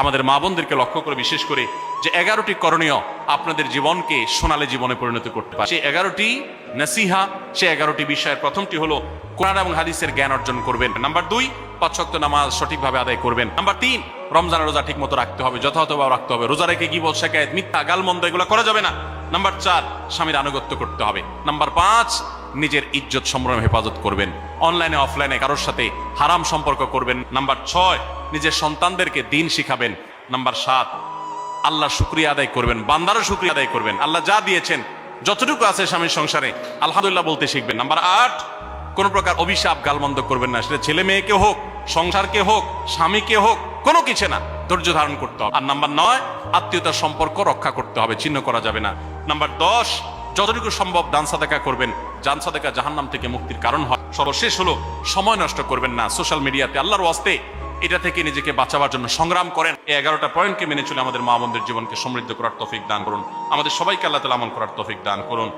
আমাদের মা বোনদেরকে লক্ষ্য করে বিশেষ করে যে 11টি করণীয় আপনাদের জীবনকে সোনালী জীবনে পরিণত করতে পারে, সেই 11টি নসিহা, সেই 11টি বিষয়ের প্রথমটি হলো কোরআন এবং হাদিসের জ্ঞান অর্জন করবেন। নাম্বার 2, 5 ওয়াক্ত নামাজ সঠিকভাবে আদায় করবেন। নাম্বার 3, রমজানের রোজা ঠিক মতো রাখতে হবে, যথাযথভাবে রাখতে হবে। রোজা রেখে গীবত, শিকায়েত, মিথ্যা, গালমন্দ এগুলো করা যাবে না। নাম্বার 4, স্বামীর আনুগত্য করতে হবে। নাম্বার 5, নিজের ইজ্জত সম্ভ্রম হেফাজত করবেন, অনলাইনে অফলাইনে কারোর সাথে হারাম সম্পর্ক করবেন। নাম্বার 6, নিজের সন্তানদেরকে দিন শিখাবেন। নাম্বার 7, আল্লাহ শুকরিয়া আদায় করবেন, বান্দারও শুকরিয়া আদায় করবেন। আল্লাহ যা দিয়েছেন, যতটুকু আছে স্বামীর সংসারে আলহামদুলিল্লাহ বলতে শিখবেন। নাম্বার 8, কোন প্রকার অভিশাপ গালমন্দ করবেন না, সেটা ছেলে মেয়েকে হোক, সংসারকে হোক, স্বামীকে হোক, কোনো কিছু না, ধৈর্য ধারণ করতে হবে। আর নাম্বার 9, আত্মীয়তার সম্পর্ক রক্ষা করতে হবে, ছিন্ন করা যাবে না। নাম্বার 10, যতটুকু সম্ভব দান সাদাকা করবেন, দান সাদাকা জাহান্নাম থেকে মুক্তির কারণ হয়। সর্বশেষ হলো সময় নষ্ট করবেন না সোশ্যাল মিডিয়াতে, আল্লাহর ওয়াস্তে এটা থেকে নিজেকে বাঁচাবার জন্য সংগ্রাম করেন। এই 11টা পয়েন্টকে মেনে চলে আমাদের মা বোনদের জীবনকে সমৃদ্ধ করার তৌফিক দান করুন। আমাদের সবাইকে আল্লাহ তাআলা আমল করার তৌফিক দান করুন।